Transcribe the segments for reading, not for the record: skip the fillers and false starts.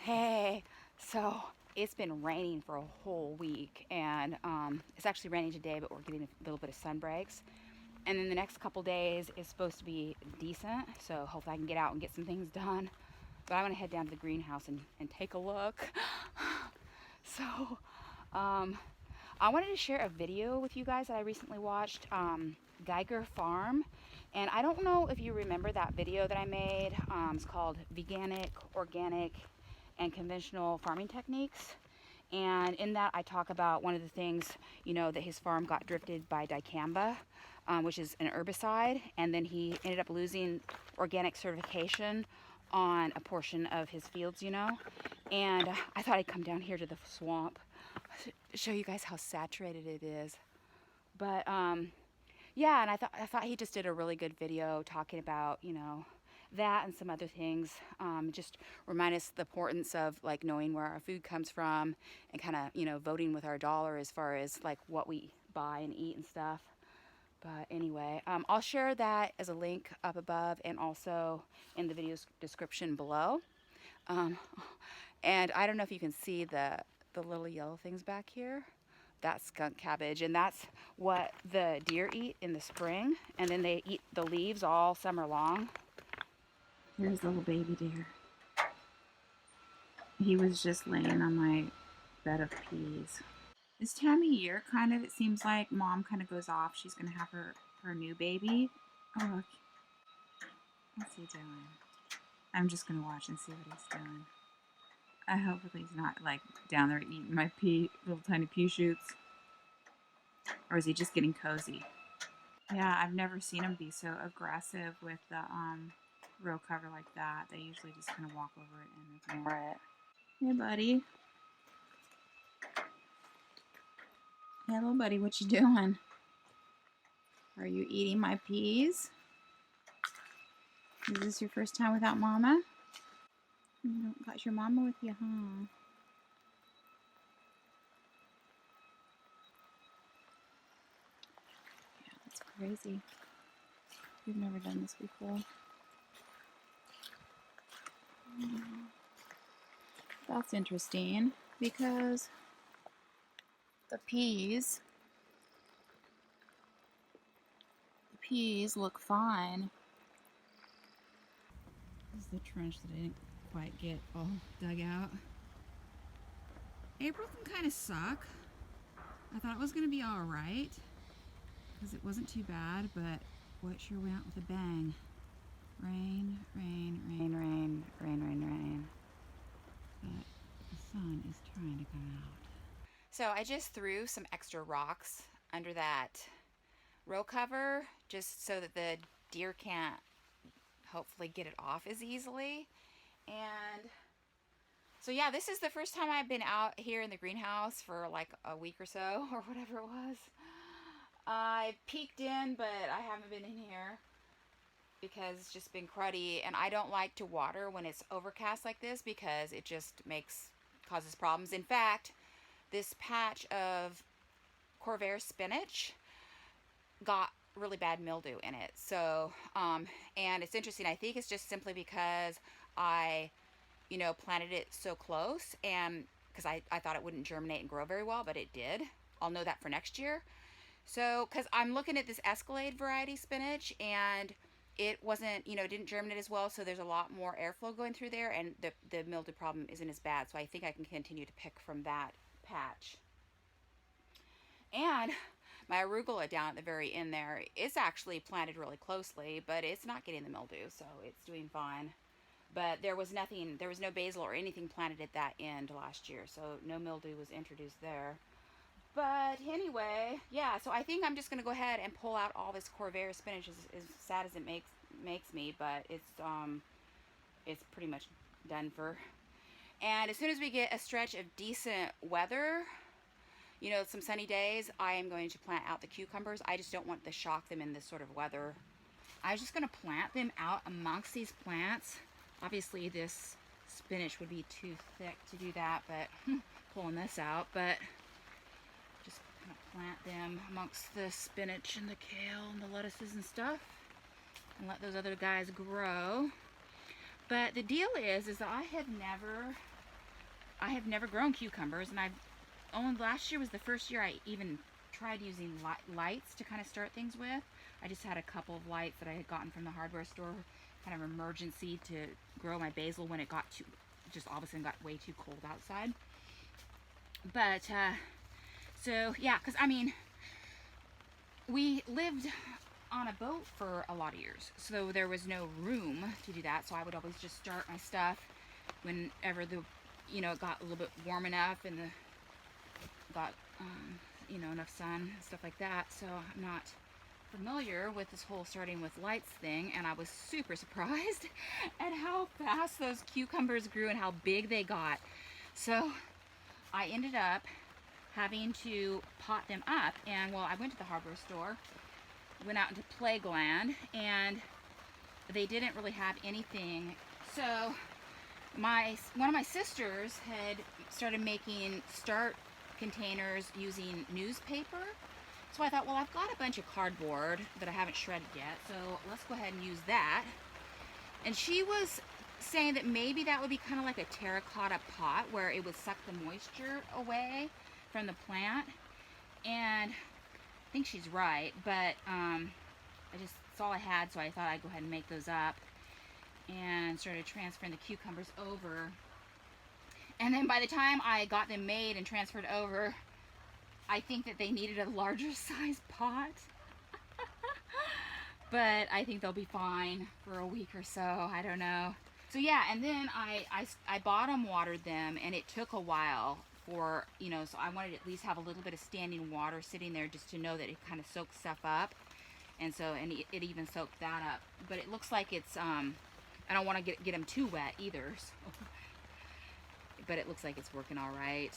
Hey, so it's been raining for a whole week, and it's actually raining today, but we're getting a little bit of sun breaks. And then the next couple days is supposed to be decent, so hopefully I can get out and get some things done. But I'm gonna head down to the greenhouse and take a look. So, I wanted to share a video with you guys that I recently watched, Geiger Farm. And I don't know if you remember that video that I made. It's called Veganic, Organic, and Conventional Farming Techniques. And in that I talk about one of the things, that his farm got drifted by Dicamba, which is an herbicide. And then he ended up losing organic certification on a portion of his fields, And I thought I'd come down here to the swamp to show you guys how saturated it is. But yeah, and I thought he just did a really good video talking about, that and some other things. Just remind us the importance of like knowing where our food comes from and kind of, voting with our dollar as far as like what we buy and eat and stuff. But anyway, I'll share that as a link up above and also in the video description below. Um, and I don't know if you can see the little yellow things back here. That's skunk cabbage, and that's what the deer eat in the spring, and then they eat the leaves all summer long. Here's the little baby deer. He was just laying on my bed of peas. This time of year, kind of, it seems like mom kind of goes off. She's going to have her new baby. Oh, look. What's he doing? I'm just going to watch and see what he's doing. I hope he's not, like, down there eating my little tiny pea shoots. Or is he just getting cozy? Yeah, I've never seen him be so aggressive with the row cover like that. They usually just kind of walk over it and ignore it. Hey, buddy. Hello, buddy. What you doing? Are you eating my peas? Is this your first time without mama? You don't got your mama with you, huh? Yeah, that's crazy. We've never done this before. That's interesting because the peas look fine. This is the trench that I didn't quite get all dug out. April can kind of suck. I thought it was going to be all right because it wasn't too bad, but boy, it sure went out with a bang. Rain, rain, rain, rain, rain, rain, rain. But the sun is trying to come out. So I just threw some extra rocks under that row cover just so that the deer can't hopefully get it off as easily. And so yeah, this is the first time I've been out here in the greenhouse for like a week or so, or whatever it was. I peeked in, but I haven't been in here because it's just been cruddy, and I don't like to water when it's overcast like this because it just causes problems. In fact, this patch of Cucumber spinach got really bad mildew in it. So, and it's interesting. I think it's just simply because I, planted it so close, and because I thought it wouldn't germinate and grow very well, but it did. I'll know that for next year. So, because I'm looking at this Escalade variety spinach, and it wasn't, didn't germinate as well, so there's a lot more airflow going through there, and the mildew problem isn't as bad, so I think I can continue to pick from that patch. And my arugula down at the very end there is actually planted really closely, but it's not getting the mildew, so it's doing fine. But there was no basil or anything planted at that end last year, so no mildew was introduced there. But anyway, yeah, so I think I'm just going to go ahead and pull out all this Cucumber spinach, as sad as it makes me, but it's pretty much done for. And as soon as we get a stretch of decent weather, some sunny days, I am going to plant out the cucumbers. I just don't want to shock them in this sort of weather. I was just going to plant them out amongst these plants. Obviously, this spinach would be too thick to do that, but pulling this out, but just kind of plant them amongst the spinach and the kale and the lettuces and stuff and let those other guys grow. But the deal is that I have never I have never grown cucumbers, and only last year was the first year I even tried using lights to kind of start things with. I just had a couple of lights that I had gotten from the hardware store, kind of emergency to grow my basil when it got just all of a sudden got way too cold outside. But so yeah, because I mean, we lived on a boat for a lot of years, so there was no room to do that. So I would always just start my stuff whenever it got a little bit warm enough and got enough sun and stuff like that. So I'm not familiar with this whole starting with lights thing, and I was super surprised at how fast those cucumbers grew and how big they got. So I ended up having to pot them up, and well, I went to the hardware store, went out into Playland, and they didn't really have anything. So one of my sisters had started making start containers using newspaper. So I thought, well, I've got a bunch of cardboard that I haven't shredded yet, so let's go ahead and use that. And she was saying that maybe that would be kind of like a terracotta pot where it would suck the moisture away from the plant. And I think she's right, but it's all I had, so I thought I'd go ahead and make those up and started transferring the cucumbers over. And then by the time I got them made and transferred over, I think that they needed a larger size pot. But I think they'll be fine for a week or so. I don't know. So yeah, and then I bottom watered them, and it took a while for, so I wanted to at least have a little bit of standing water sitting there just to know that it kind of soaks stuff up. And so, and it even soaked that up. But it looks like it's, I don't want to get them too wet either. So. But it looks like it's working all right.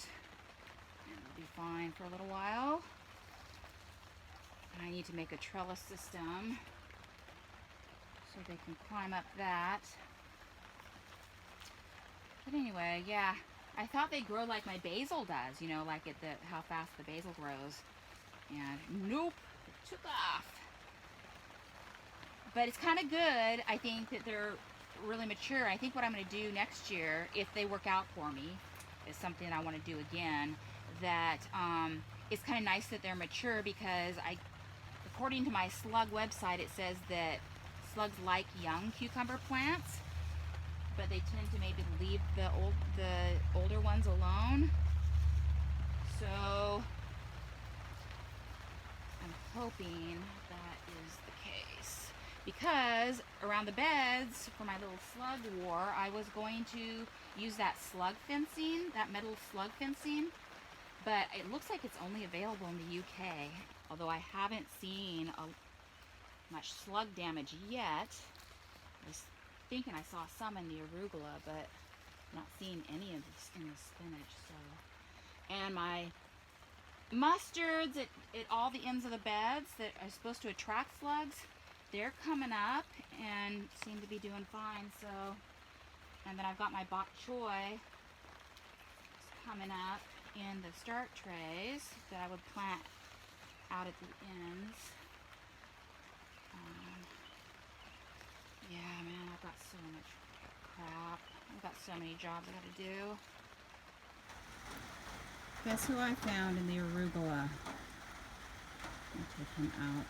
And it'll be fine for a little while. And I need to make a trellis system so they can climb up that. But anyway, yeah, I thought they'd grow like my basil does, like how fast the basil grows. And nope, it took off. But it's kind of good, I think, that they're really mature. I think what I'm going to do next year, if they work out for me, is something I want to do again. That it's kind of nice that they're mature, because according to my slug website, it says that slugs like young cucumber plants, but they tend to maybe leave the older ones alone. So I'm hoping that is the case, because around the beds for my little slug war, I was going to use that slug fencing, that metal slug fencing, but it looks like it's only available in the UK, although I haven't seen much slug damage yet. I was thinking I saw some in the arugula, but not seeing any of this in the spinach. So, and my mustards at all the ends of the beds that are supposed to attract slugs, they're coming up and seem to be doing fine. So, and then I've got my bok choy coming up in the start trays that I would plant out at the ends. Yeah, man, I've got so much crap. I've got so many jobs I gotta do. Guess who I found in the arugula? I'll take him out.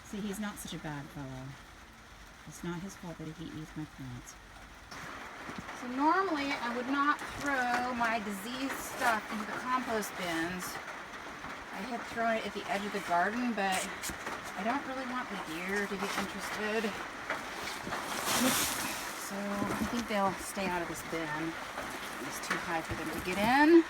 See, he's not such a bad fellow. It's not his fault that he eats my plants. So normally I would not throw my diseased stuff into the compost bins. I had thrown it at the edge of the garden, but I don't really want the deer to get interested. So I think they'll stay out of this bin. It's too high for them to get in.